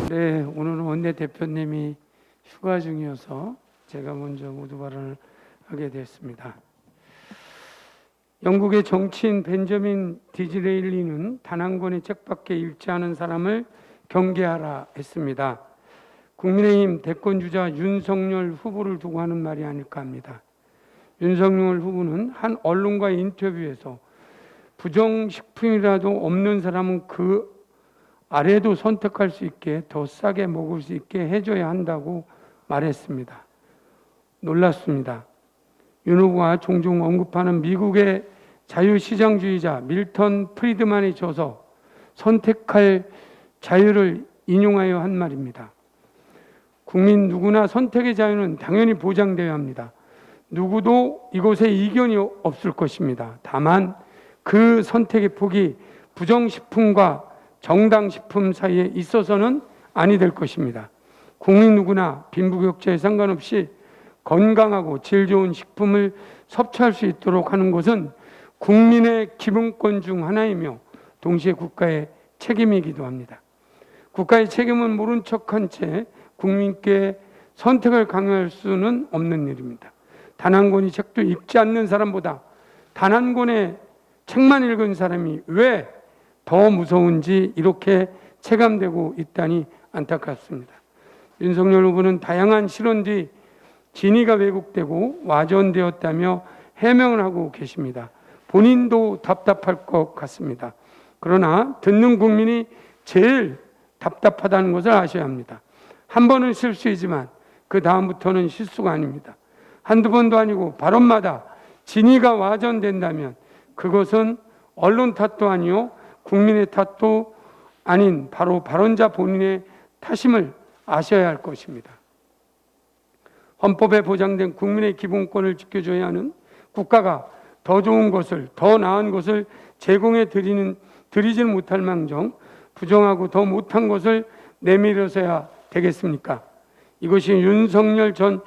네, 오늘은 원내대표님이 휴가 중이어서 제가 먼저 모두 발언을 하게 됐습니다. 영국의 정치인 벤저민 디즈레일리는 단 한 권의 책밖에 읽지 않은 사람을 경계하라 했습니다. 국민의힘 대권주자 윤석열 후보를 두고 하는 말이 아닐까 합니다. 윤석열 후보는 한 언론과의 인터뷰에서 부정식품이라도 없는 사람은 그 아래도 선택할 수 있게 더 싸게 먹을 수 있게 해줘야 한다고 말했습니다. 놀랐습니다. 윤 후보가 종종 언급하는 미국의 자유시장주의자 밀턴 프리드만의 저서 선택할 자유를 인용하여 한 말입니다. 국민 누구나 선택의 자유는 당연히 보장되어야 합니다. 누구도 이곳에 이견이 없을 것입니다. 다만 그 선택의 폭이 부정식품과 정당식품 사이에 있어서는 아니 될 것입니다. 국민 누구나 빈부격차에 상관없이 건강하고 질 좋은 식품을 섭취할 수 있도록 하는 것은 국민의 기본권 중 하나이며 동시에 국가의 책임이기도 합니다. 국가의 책임은 모른 척한 채 국민께 선택을 강요할 수는 없는 일입니다. 단 한 권의 책도 읽지 않는 사람보다 단 한 권의 책만 읽은 사람이 왜 더 무서운지 이렇게 체감되고 있다니 안타깝습니다. 윤석열 후보는 다양한 실언 뒤 진위가 왜곡되고 와전되었다며 해명을 하고 계십니다. 본인도 답답할 것 같습니다. 그러나 듣는 국민이 제일 답답하다는 것을 아셔야 합니다. 한 번은 실수이지만 그 다음부터는 실수가 아닙니다. 한두 번도 아니고 발언마다 진위가 와전된다면 그것은 언론 탓도 아니요 국민의 탓도 아닌 바로 발언자 본인의 탓임을 아셔야 할 것입니다. 헌법에 보장된 국민의 기본권을 지켜줘야 하는 국가가 더 좋은 것을, 더 나은 것을 제공해 드리지는 못할 망정 부정하고 더 못한 것을 내밀어서야 되겠습니까? 이것이 윤석열 전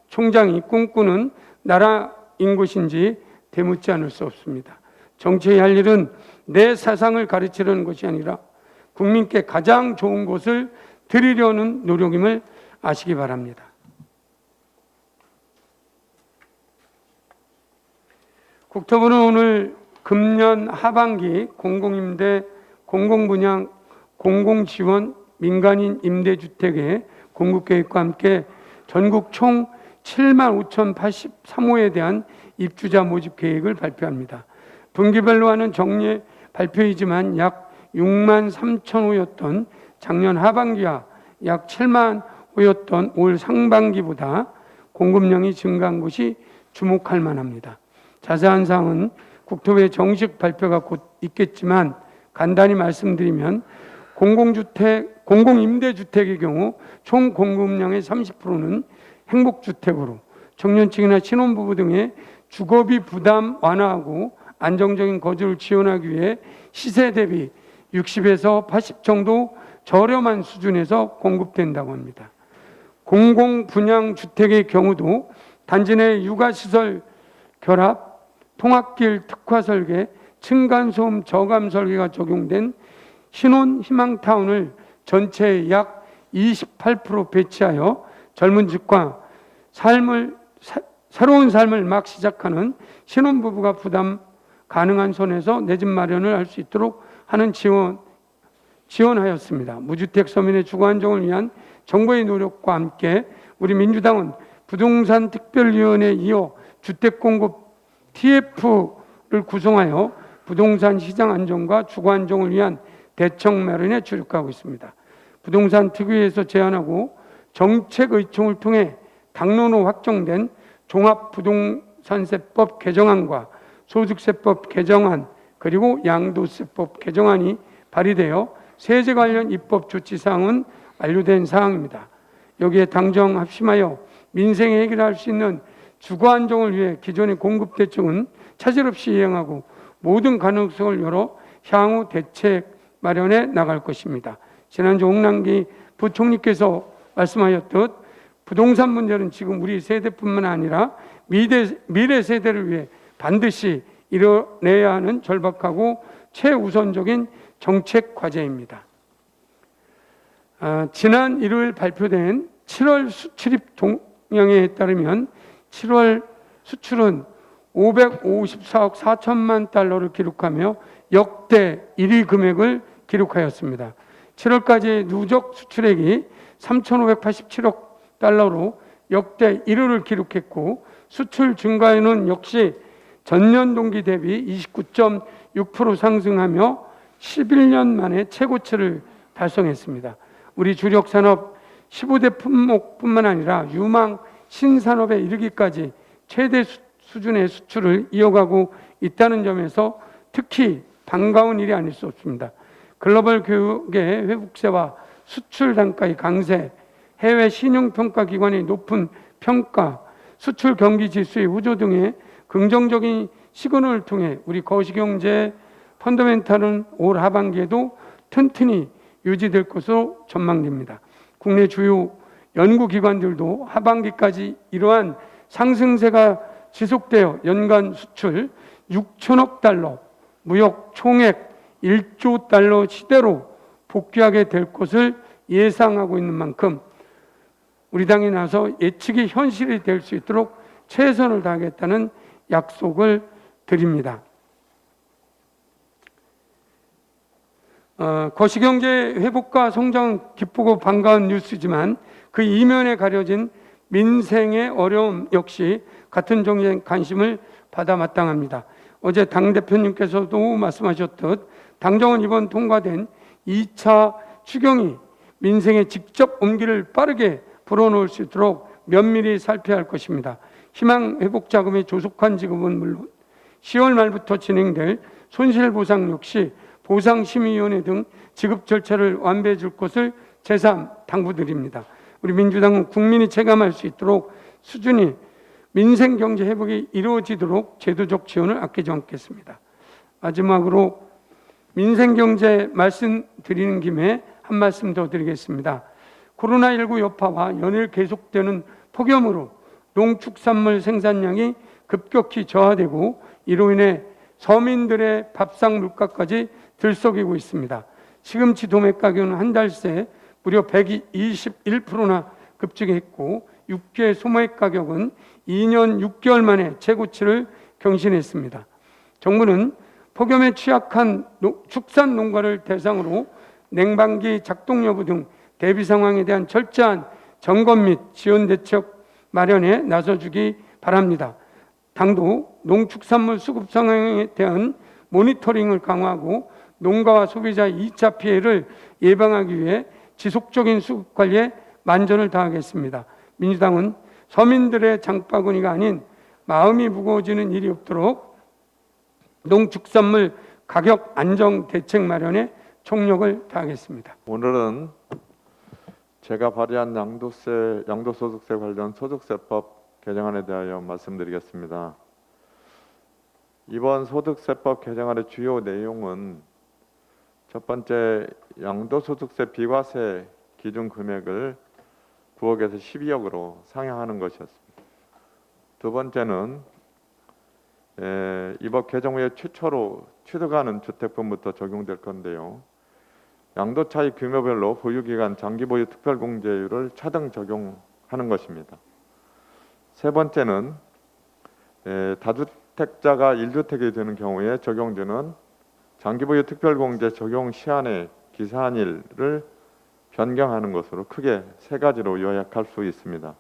총장이 꿈꾸는 나라인 것인지 되묻지 않을 수 없습니다. 정치의 할 일은 내 사상을 가르치려는 것이 아니라 국민께 가장 좋은 것을 드리려는 노력임을 아시기 바랍니다. 국토부는 오늘 금년 하반기 공공임대, 공공분양, 공공지원, 민간인 임대주택의 공급계획과 함께 전국 총 75,083호에 대한 입주자 모집 계획을 발표합니다. 분기별로 하는 정례 발표이지만 약 6만 3천 호였던 작년 하반기와 약 7만 호였던 올 상반기보다 공급량이 증가한 것이 주목할 만합니다. 자세한 사항은 국토부의 정식 발표가 곧 있겠지만 간단히 말씀드리면 공공임대주택의 경우 총 공급량의 30%는 행복주택으로 청년층이나 신혼부부 등의 주거비 부담 완화하고 안정적인 거주를 지원하기 위해 시세 대비 60에서 80 정도 저렴한 수준에서 공급된다고 합니다. 공공분양주택의 경우도 단지 내 육아시설 결합, 통학길 특화 설계, 층간소음 저감 설계가 적용된 신혼희망타운을 전체의 약 28% 배치하여 젊은 집과 새로운 삶을 막 시작하는 신혼부부가 부담 가능한 선에서 내 집 마련을 할 수 있도록 하는 지원하였습니다. 무주택 서민의 주거 안정을 위한 정부의 노력과 함께 우리 민주당은 부동산 특별위원회에 이어 주택공급 TF를 구성하여 부동산 시장 안정과 주거 안정을 위한 대책 마련에 주력하고 있습니다. 부동산 특위에서 제안하고 정책의총을 통해 당론으로 확정된 종합부동산세법 개정안과 소득세법 개정안 그리고 양도세법 개정안이 발의되어 세제 관련 입법 조치사항은 완료된 사항입니다. 여기에 당정 합심하여 민생에 해결할 수 있는 주거 안정을 위해 기존의 공급 대책은 차질 없이 이행하고 모든 가능성을 열어 향후 대책 마련해 나갈 것입니다. 지난주 홍남기 부총리께서 말씀하셨듯 부동산 문제는 지금 우리 세대뿐만 아니라 미래 세대를 위해 반드시 이뤄내야 하는 절박하고 최우선적인 정책 과제입니다. 지난 일요일 발표된 7월 수출입 동향에 따르면 7월 수출은 554억 4천만 달러를 기록하며 역대 1위 금액을 기록하였습니다. 7월까지 누적 수출액이 3,587억 달러로 역대 1위를 기록했고, 수출 증가율은 역시 전년 동기 대비 29.6% 상승하며 11년 만에 최고치를 달성했습니다. 우리 주력 산업 15대 품목뿐만 아니라 유망 신산업에 이르기까지 최대 수준의 수출을 이어가고 있다는 점에서 특히 반가운 일이 아닐 수 없습니다. 글로벌 교육의 회복세와 수출 단가의 강세, 해외 신용평가기관의 높은 평가, 수출 경기 지수의 호조 등의 긍정적인 시그널을 통해 우리 거시경제 펀더멘탈은 올 하반기에도 튼튼히 유지될 것으로 전망됩니다. 국내 주요 연구기관들도 하반기까지 이러한 상승세가 지속되어 연간 수출 6천억 달러, 무역 총액 1조 달러 시대로 복귀하게 될 것을 예상하고 있는 만큼 우리 당이 나서 예측이 현실이 될 수 있도록 최선을 다하겠다는 약속을 드립니다. 거시경제 회복과 성장 기쁘고 반가운 뉴스지만 그 이면에 가려진 민생의 어려움 역시 같은 정도의 관심을 받아 마땅합니다. 어제 당대표님께서도 말씀하셨듯 당정은 이번 통과된 2차 추경이 민생에 직접 온기를 빠르게 불어넣을 수 있도록 면밀히 살펴야 할 것입니다. 희망회복자금의 조속한 지급은 물론 10월 말부터 진행될 손실보상 역시 보상심의위원회 등 지급 절차를 완배해 줄 것을 재삼 당부드립니다. 우리 민주당은 국민이 체감할 수 있도록 수준이 민생경제 회복이 이루어지도록 제도적 지원을 아끼지 않겠습니다. 마지막으로 민생경제 말씀드리는 김에 한 말씀 더 드리겠습니다. 코로나19 여파와 연일 계속되는 폭염으로 농축산물 생산량이 급격히 저하되고 이로 인해 서민들의 밥상 물가까지 들썩이고 있습니다. 시금치 도매 가격은 한 달 새 무려 121%나 급증했고 육회 소매액 가격은 2년 6개월 만에 최고치를 경신했습니다. 정부는 폭염에 취약한 축산 농가를 대상으로 냉방기 작동 여부 등 대비 상황에 대한 철저한 점검 및 지원 대책 마련에 나서주기 바랍니다. 당도 농축산물 수급 상황에 대한 모니터링을 강화하고 농가와 소비자의 2차 피해를 예방하기 위해 지속적인 수급 관리에 만전을 다하겠습니다. 민주당은 서민들의 장바구니가 아닌 마음이 무거워지는 일이 없도록 농축산물 가격 안정 대책 마련에 총력을 다하겠습니다. 오늘은 제가 발의한 양도소득세 관련 소득세법 개정안에 대하여 말씀드리겠습니다. 이번 소득세법 개정안의 주요 내용은 첫 번째, 양도소득세 비과세 기준 금액을 9억에서 12억으로 상향하는 것이었습니다. 두 번째는 이 법 개정 후에 최초로 취득하는 주택분부터 적용될 건데요. 양도차익 규모별로 보유기간 장기보유 특별공제율을 차등 적용하는 것입니다. 세 번째는 다주택자가 1주택이 되는 경우에 적용되는 장기보유 특별공제 적용 시한의 기산일을 변경하는 것으로 크게 세 가지로 요약할 수 있습니다.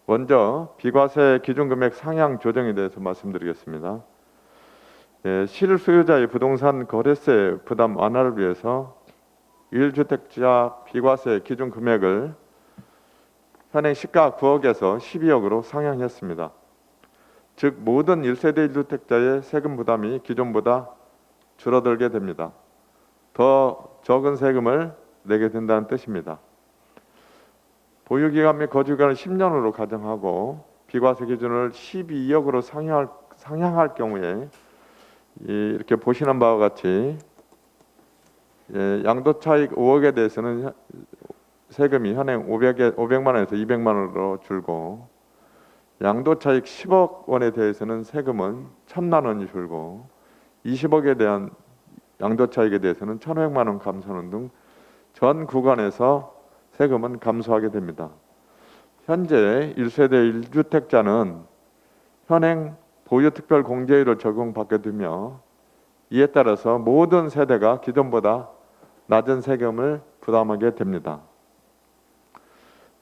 먼저 비과세 기준금액 상향 조정에 대해서 말씀드리겠습니다. 실소유자의 부동산 거래세 부담 완화를 위해서 1주택자 비과세 기준금액을 현행 시가 9억에서 12억으로 상향했습니다. 즉 모든 1세대 1주택자의 세금 부담이 기존보다 줄어들게 됩니다. 더 적은 세금을 내게 된다는 뜻입니다. 보유기간 및 거주기간을 10년으로 가정하고 비과세 기준을 12억으로 상향할 경우에 이렇게 보시는 바와 같이 양도차익 5억에 대해서는 세금이 현행 500만 원에서 200만 원으로 줄고 양도차익 10억 원에 대해서는 세금은 1,000만 원이 줄고 20억에 대한 양도차익에 대해서는 1,500만 원 감소하는 등 전 구간에서 세금은 감소하게 됩니다. 현재 1세대 1주택자는 현행 보유특별공제율을 적용받게 되며 이에 따라서 모든 세대가 기존보다 낮은 세금을 부담하게 됩니다.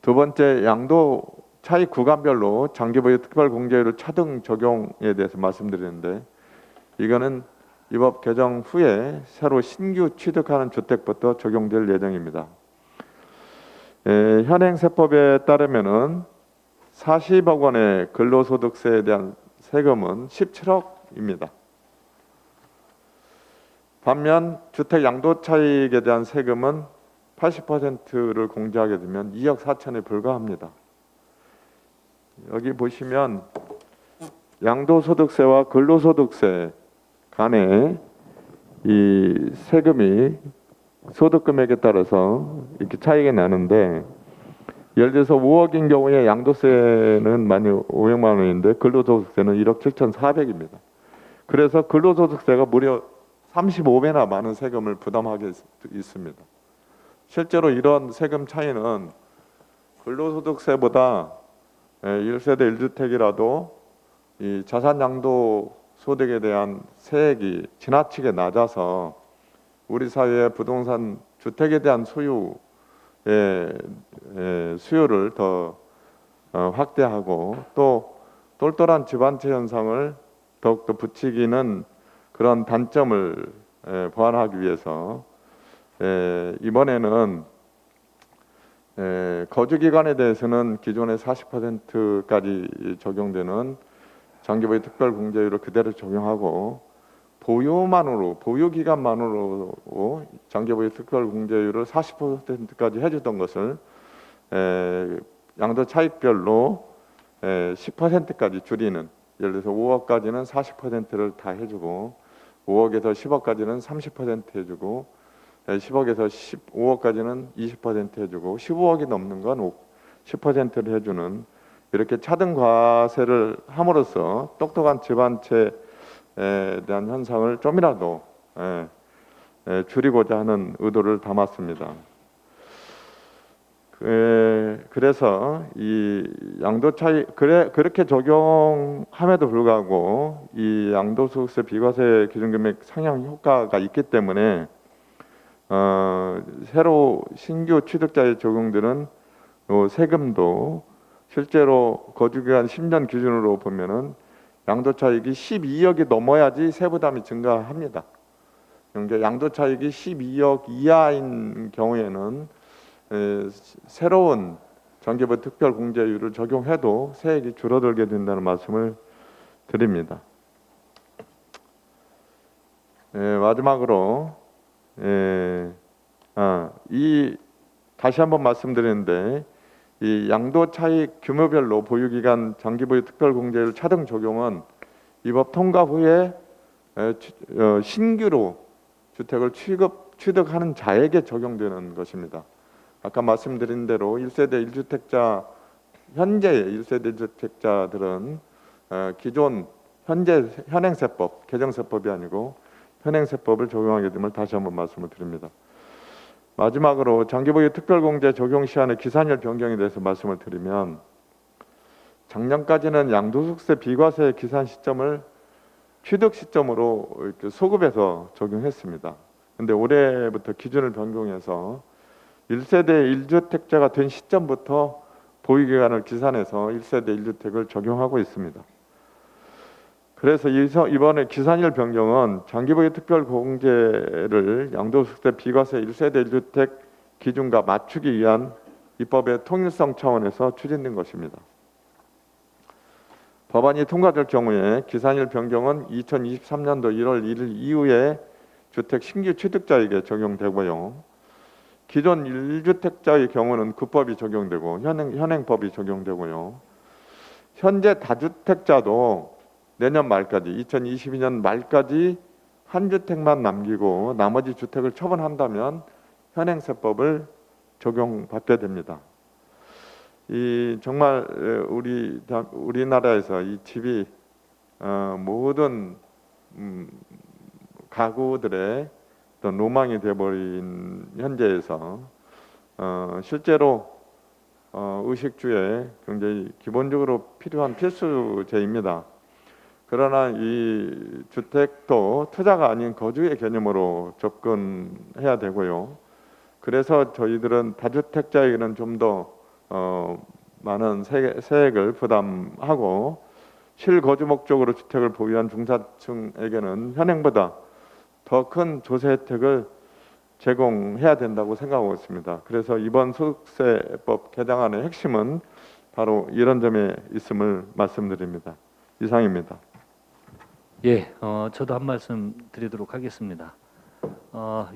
두 번째, 양도 차익 구간별로 장기보유 특별공제율을 차등 적용에 대해서 말씀드리는데, 이거는 이 법 개정 후에 새로 신규 취득하는 주택부터 적용될 예정입니다. 현행 세법에 따르면은 40억 원의 근로소득세에 대한 세금은 17억입니다. 반면 주택 양도 차익에 대한 세금은 80%를 공제하게 되면 2억 4천에 불과합니다. 여기 보시면 양도소득세와 근로소득세 간에 이 세금이 소득금액에 따라서 이렇게 차이가 나는데, 예를 들어서 5억인 경우에 양도세는 15,000만 원인데 근로소득세는 1억 7,400입니다. 그래서 근로소득세가 무려 35배나 많은 세금을 부담하게 있습니다. 실제로 이런 세금 차이는 근로소득세보다 1세대 1주택이라도 이 자산 양도 소득에 대한 세액이 지나치게 낮아서 우리 사회의 부동산 주택에 대한 수요를 더 확대하고 또 똘똘한 집안채 현상을 더욱더 부추기는 그런 단점을 보완하기 위해서 이번에는 거주기간에 대해서는 기존의 40%까지 적용되는 장기보유 특별공제율을 그대로 적용하고 보유기간만으로 장기보유 특별공제율을 40%까지 해주던 것을 양도 차익별로 10%까지 줄이는, 예를 들어서 5억까지는 40%를 다 해주고 5억에서 10억까지는 30% 해주고 10억에서 15억까지는 20% 해주고 15억이 넘는 건 10%를 해주는, 이렇게 차등 과세를 함으로써 똑똑한 집안채에 대한 현상을 좀이라도 줄이고자 하는 의도를 담았습니다. 그래서 이 양도 차이 그렇게 적용함에도 불구하고 이 양도소득세 비과세 기준금액 상향 효과가 있기 때문에 새로 신규 취득자에 적용되는 세금도 실제로 거주기간 10년 기준으로 보면은 양도차익이 12억이 넘어야지 세부담이 증가합니다. 그러니까 양도차익이 12억 이하인 경우에는 새로운 장기보유 특별공제율을 적용해도 세액이 줄어들게 된다는 말씀을 드립니다. 마지막으로 다시 한번 말씀드리는데, 이 양도 차익 규모별로 보유기간 장기보유 특별공제율 차등 적용은 이 법 통과 후에 신규로 주택을 취득하는 자에게 적용되는 것입니다. 아까 말씀드린 대로 1세대 1주택자, 현재 1세대 1주택자들은 기존 현재 현행세법, 개정세법이 아니고 현행세법을 적용하게 됨을 다시 한번 말씀을 드립니다. 마지막으로 장기보유 특별공제 적용 시한의 기산일 변경에 대해서 말씀을 드리면, 작년까지는 양도소득세 비과세 기산 시점을 취득 시점으로 이렇게 소급해서 적용했습니다. 근데 올해부터 기준을 변경해서 1세대 1주택자가 된 시점부터 보유기간을 기산해서 1세대 1주택을 적용하고 있습니다. 그래서 이번에 기산일 변경은 장기보유 특별공제를 양도소득세 비과세 1세대 1주택 기준과 맞추기 위한 입법의 통일성 차원에서 추진된 것입니다. 법안이 통과될 경우에 기산일 변경은 2023년도 1월 1일 이후에 주택 신규 취득자에게 적용되고요. 기존 1주택자의 경우는 구법이 적용되고 현행법이 적용되고요. 현재 다주택자도 내년 말까지 2022년 말까지 한 주택만 남기고 나머지 주택을 처분한다면 현행세법을 적용받게 됩니다. 이 정말 우리나라에서 이 집이 모든 가구들의 어떤 로망이 되어버린 현재에서 실제로 의식주에 굉장히 기본적으로 필요한 필수제입니다. 그러나 이 주택도 투자가 아닌 거주의 개념으로 접근해야 되고요. 그래서 저희들은 다주택자에게는 좀 더 많은 세액을 부담하고 실거주 목적으로 주택을 보유한 중산층에게는 현행보다 더 큰 조세 혜택을 제공해야 된다고 생각하고 있습니다. 그래서 이번 소득세법 개정안의 핵심은 바로 이런 점에 있음을 말씀드립니다. 이상입니다. 예, 저도 한 말씀 드리도록 하겠습니다.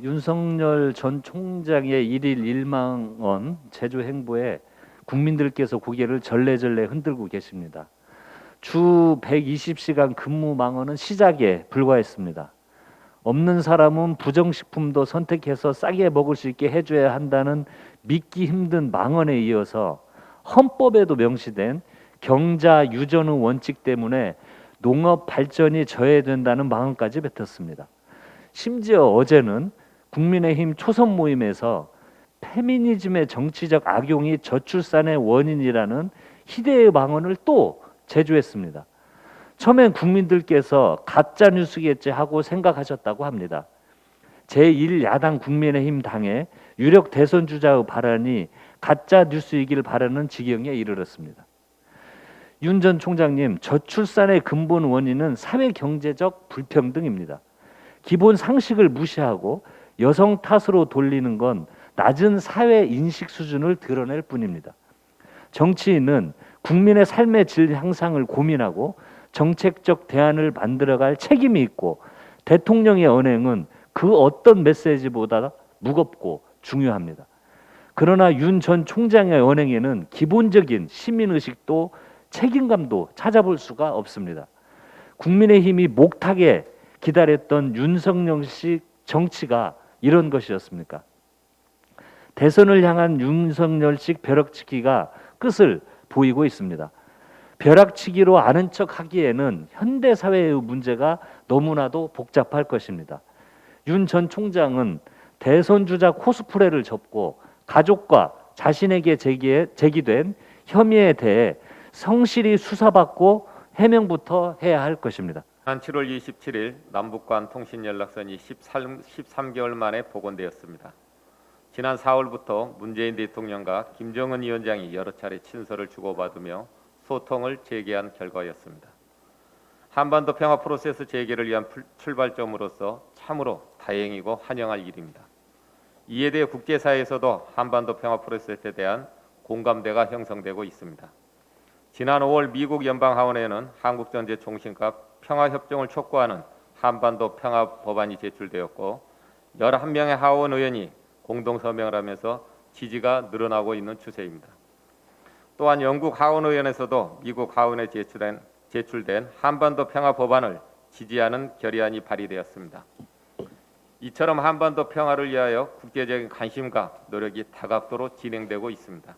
윤석열 전 총장의 일일 1만 원 제조 행보에 국민들께서 고개를 절레절레 흔들고 계십니다. 주 120시간 근무 망언은 시작에 불과했습니다. 없는 사람은 부정식품도 선택해서 싸게 먹을 수 있게 해줘야 한다는 믿기 힘든 망언에 이어서 헌법에도 명시된 경자 유전의 원칙 때문에 농업 발전이 저해된다는 망언까지 뱉었습니다. 심지어 어제는 국민의힘 초선 모임에서 페미니즘의 정치적 악용이 저출산의 원인이라는 희대의 망언을 또 제조했습니다. 처음엔 국민들께서 가짜 뉴스겠지 하고 생각하셨다고 합니다. 제1야당 국민의힘 당의 유력 대선 주자의 발언이 가짜 뉴스이길 바라는 지경에 이르렀습니다. 윤 전 총장님, 저출산의 근본 원인은 사회 경제적 불평등입니다. 기본 상식을 무시하고 여성 탓으로 돌리는 건 낮은 사회 인식 수준을 드러낼 뿐입니다. 정치인은 국민의 삶의 질 향상을 고민하고 정책적 대안을 만들어갈 책임이 있고 대통령의 언행은 그 어떤 메시지보다 무겁고 중요합니다. 그러나 윤 전 총장의 언행에는 기본적인 시민의식도 책임감도 찾아볼 수가 없습니다. 국민의힘이 목타게 기다렸던 윤석열식 정치가 이런 것이었습니까? 대선을 향한 윤석열식 벼락치기가 끝을 보이고 있습니다. 벼락치기로 아는 척 하기에는 현대사회의 문제가 너무나도 복잡할 것입니다. 윤 전 총장은 대선 주자 코스프레를 접고 가족과 자신에게 제기된 혐의에 대해 성실히 수사받고 해명부터 해야 할 것입니다. 지난 7월 27일 남북 간 통신연락선이 13개월 만에 복원되었습니다. 지난 4월부터 문재인 대통령과 김정은 위원장이 여러 차례 친서를 주고받으며 소통을 재개한 결과였습니다. 한반도 평화 프로세스 재개를 위한 출발점으로서 참으로 다행이고 환영할 일입니다. 이에 대해 국제사회에서도 한반도 평화 프로세스에 대한 공감대가 형성되고 있습니다. 지난 5월 미국 연방하원에는 한국전제 종신과 평화협정을 촉구하는 한반도 평화 법안이 제출되었고 11명의 하원 의원이 공동서명을 하면서 지지가 늘어나고 있는 추세입니다. 또한 영국 하원의원에서도 미국 하원에 제출된 한반도 평화 법안을 지지하는 결의안이 발의되었습니다. 이처럼 한반도 평화를 위하여 국제적인 관심과 노력이 다각도로 진행되고 있습니다.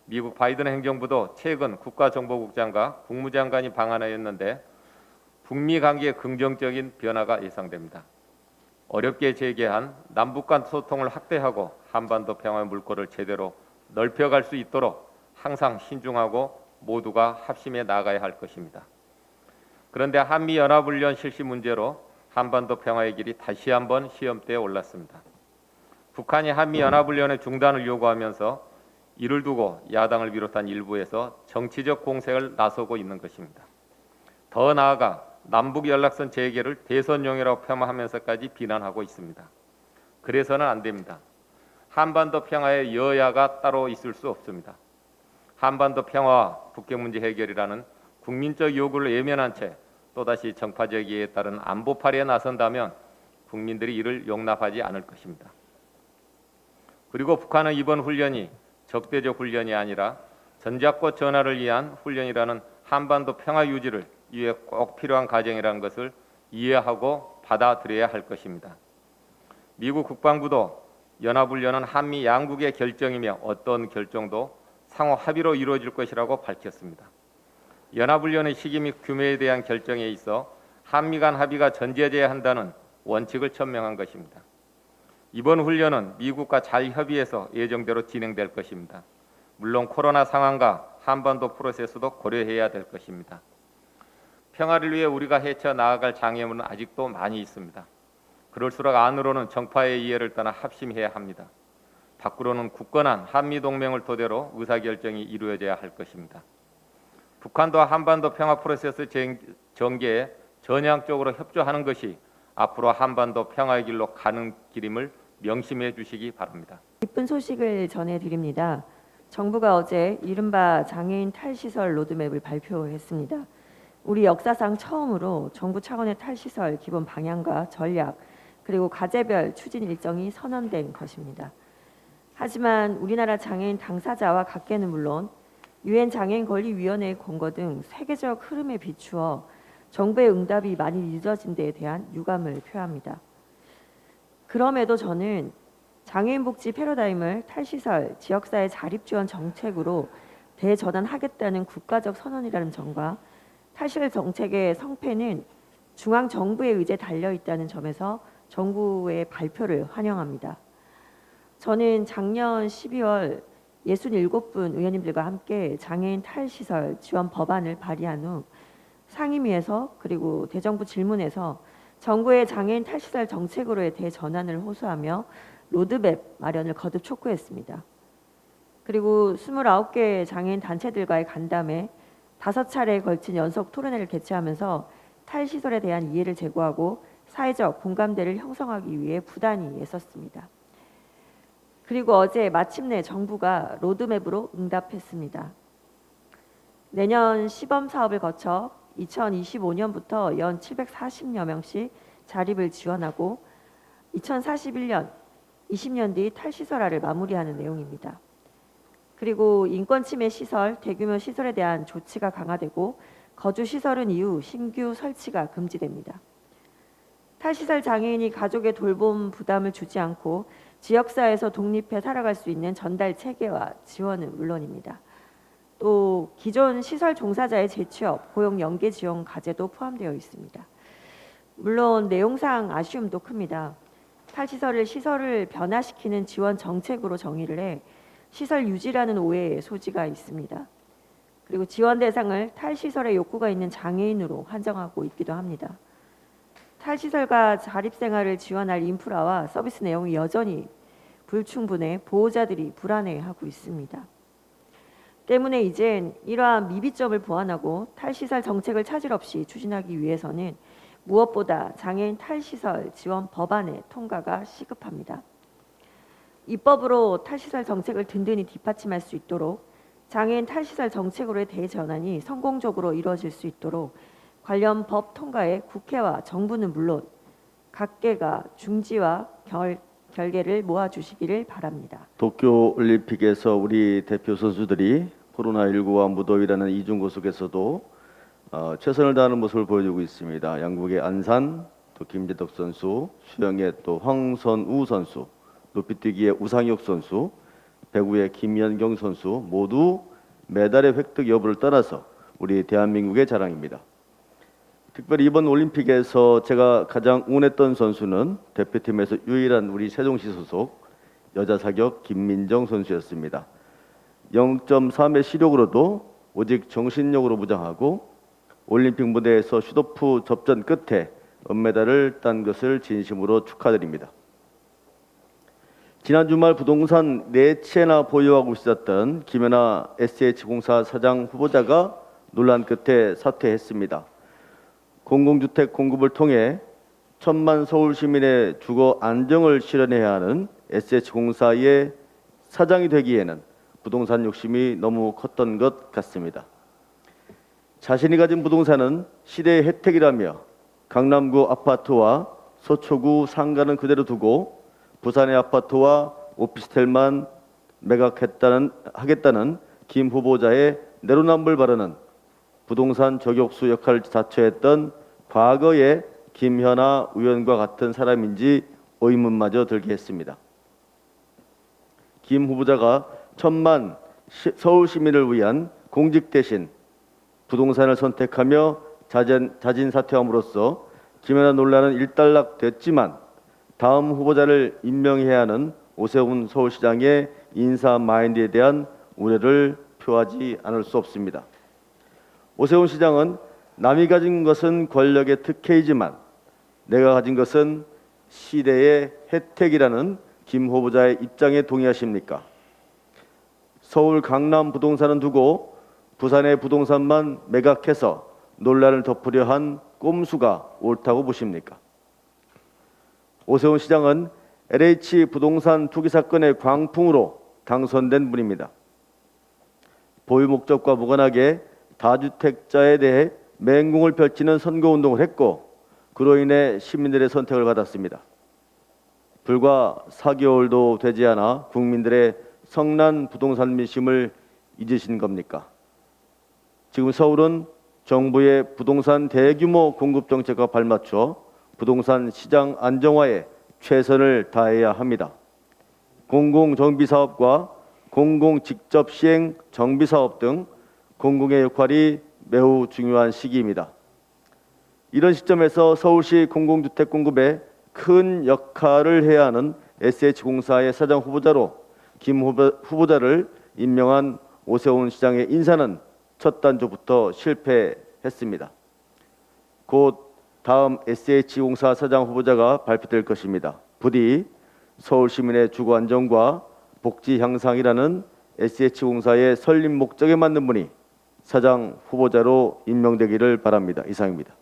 미국 바이든 행정부도 최근 국가정보국장과 국무장관이 방한하였는데 북미 관계에 긍정적인 변화가 예상됩니다. 어렵게 재개한 남북 간 소통을 확대하고 한반도 평화의 물꼬를 제대로 넓혀갈 수 있도록 항상 신중하고 모두가 합심해 나가야 할 것입니다. 그런데 한미연합훈련 실시 문제로 한반도 평화의 길이 다시 한번 시험대에 올랐습니다. 북한이 한미연합훈련의 중단을 요구하면서 이를 두고 야당을 비롯한 일부에서 정치적 공세를 나서고 있는 것입니다. 더 나아가 남북연락선 재개를 대선용이라고 폄하하면서까지 비난하고 있습니다. 그래서는 안 됩니다. 한반도 평화에 여야가 따로 있을 수 없습니다. 한반도 평화와 북핵 문제 해결이라는 국민적 요구를 외면한 채 또다시 정파적 이해에 따른 안보파리에 나선다면 국민들이 이를 용납하지 않을 것입니다. 그리고 북한은 이번 훈련이 적대적 훈련이 아니라 전작권 전환을 위한 훈련이라는 한반도 평화 유지를 위해 꼭 필요한 과정이라는 것을 이해하고 받아들여야 할 것입니다. 미국 국방부도 연합훈련은 한미 양국의 결정이며 어떤 결정도 상호 합의로 이루어질 것이라고 밝혔습니다. 연합훈련의 시기 및 규모에 대한 결정에 있어 한미 간 합의가 전제돼야 한다는 원칙을 천명한 것입니다. 이번 훈련은 미국과 잘 협의해서 예정대로 진행될 것입니다. 물론 코로나 상황과 한반도 프로세스도 고려해야 될 것입니다. 평화를 위해 우리가 헤쳐 나아갈 장애물은 아직도 많이 있습니다. 그럴수록 안으로는 정파의 이해를 떠나 합심해야 합니다. 밖으로는 굳건한 한미동맹을 토대로 의사결정이 이루어져야 할 것입니다. 북한도 한반도 평화 프로세스 전개에 전향적으로 협조하는 것이 앞으로 한반도 평화의 길로 가는 길임을 명심해 주시기 바랍니다. 기쁜 소식을 전해드립니다. 정부가 어제 이른바 장애인 탈시설 로드맵을 발표했습니다. 우리 역사상 처음으로 정부 차원의 탈시설 기본 방향과 전략 그리고 과제별 추진 일정이 선언된 것입니다. 하지만 우리나라 장애인 당사자와 각계는 물론 유엔 장애인 권리위원회의 권고 등 세계적 흐름에 비추어 정부의 응답이 많이 늦어진 데에 대한 유감을 표합니다. 그럼에도 저는 장애인 복지 패러다임을 탈시설, 지역사회 자립지원 정책으로 대전환하겠다는 국가적 선언이라는 점과 탈시설 정책의 성패는 중앙정부의 의지에 달려있다는 점에서 정부의 발표를 환영합니다. 저는 작년 12월 67분 의원님들과 함께 장애인 탈시설 지원 법안을 발의한 후 상임위에서 그리고 대정부 질문에서 정부의 장애인 탈시설 정책으로의 대전환을 호소하며 로드맵 마련을 거듭 촉구했습니다. 그리고 29개 장애인 단체들과의 간담회 5차례에 걸친 연속 토론회를 개최하면서 탈시설에 대한 이해를 제고하고 사회적 공감대를 형성하기 위해 부단히 애썼습니다. 그리고 어제 마침내 정부가 로드맵으로 응답했습니다. 내년 시범 사업을 거쳐 2025년부터 연 740여 명씩 자립을 지원하고 2041년 20년 뒤 탈시설화를 마무리하는 내용입니다. 그리고 인권침해 시설, 대규모 시설에 대한 조치가 강화되고 거주 시설은 이후 신규 설치가 금지됩니다. 탈시설 장애인이 가족의 돌봄 부담을 주지 않고 지역사회에서 독립해 살아갈 수 있는 전달 체계와 지원은 물론입니다. 또 기존 시설 종사자의 재취업, 고용 연계 지원 과제도 포함되어 있습니다. 물론 내용상 아쉬움도 큽니다. 탈시설을 시설을 변화시키는 지원 정책으로 정의를 해 시설 유지라는 오해의 소지가 있습니다. 그리고 지원 대상을 탈시설의 욕구가 있는 장애인으로 한정하고 있기도 합니다. 탈시설과 자립생활을 지원할 인프라와 서비스 내용이 여전히 불충분해 보호자들이 불안해하고 있습니다. 때문에 이젠 이러한 미비점을 보완하고 탈시설 정책을 차질 없이 추진하기 위해서는 무엇보다 장애인 탈시설 지원 법안의 통과가 시급합니다. 입법으로 탈시설 정책을 든든히 뒷받침할 수 있도록 장애인 탈시설 정책으로의 대전환이 성공적으로 이루어질 수 있도록 관련 법 통과에 국회와 정부는 물론 각계가 중지와 결계를 모아주시기를 바랍니다. 도쿄올림픽에서 우리 대표 선수들이 코로나19와 무더위라는 이중고 속에서도 최선을 다하는 모습을 보여주고 있습니다. 양국의 안산, 또 김재덕 선수, 수영의 또 황선우 선수, 높이뛰기의 우상혁 선수, 배구의 김연경 선수 모두 메달의 획득 여부를 떠나서 우리 대한민국의 자랑입니다. 특별히 이번 올림픽에서 제가 가장 응원했던 선수는 대표팀에서 유일한 우리 세종시 소속 여자 사격 김민정 선수였습니다. 0.3의 시력으로도 오직 정신력으로 무장하고 올림픽 무대에서 슛오프 접전 끝에 은메달을 딴 것을 진심으로 축하드립니다. 지난 주말 부동산 4채나 보유하고 있었던 김연아 SH공사 사장 후보자가 논란 끝에 사퇴했습니다. 공공주택 공급을 통해 1,000만 서울 시민의 주거 안정을 실현해야 하는 SH공사의 사장이 되기에는 부동산 욕심이 너무 컸던 것 같습니다. 자신이 가진 부동산은 시대의 혜택이라며 강남구 아파트와 서초구 상가는 그대로 두고 부산의 아파트와 오피스텔만 매각하겠다는 김 후보자의 내로남불 발언은 부동산 저격수 역할을 자처했던 과거의 김현아 의원과 같은 사람인지 의문마저 들게 했습니다. 김 후보자가 1,000만 서울 시민을 위한 공직 대신 부동산을 선택하며 자진 사퇴함으로써 김연아 논란은 일단락됐지만 다음 후보자를 임명해야 하는 오세훈 서울시장의 인사 마인드에 대한 우려를 표하지 않을 수 없습니다. 오세훈 시장은 남이 가진 것은 권력의 특혜이지만 내가 가진 것은 시대의 혜택이라는 김 후보자의 입장에 동의하십니까? 서울 강남 부동산은 두고 부산의 부동산만 매각해서 논란을 덮으려 한 꼼수가 옳다고 보십니까? 오세훈 시장은 LH 부동산 투기 사건의 광풍으로 당선된 분입니다. 보유 목적과 무관하게 다주택자에 대해 맹공을 펼치는 선거운동을 했고 그로 인해 시민들의 선택을 받았습니다. 불과 4개월도 되지 않아 국민들의 성난 부동산 민심을 잊으신 겁니까? 지금 서울은 정부의 부동산 대규모 공급 정책과 발맞춰 부동산 시장 안정화에 최선을 다해야 합니다. 공공정비사업과 공공직접시행 정비사업 등 공공의 역할이 매우 중요한 시기입니다. 이런 시점에서 서울시 공공주택 공급에 큰 역할을 해야 하는 SH공사의 사장 후보자로 김 후보자를 임명한 오세훈 시장의 인사는 첫 단조부터 실패했습니다. 곧 다음 SH공사 사장 후보자가 발표될 것입니다. 부디 서울 시민의 주거 안정과 복지 향상이라는 SH공사의 설립 목적에 맞는 분이 사장 후보자로 임명되기를 바랍니다. 이상입니다.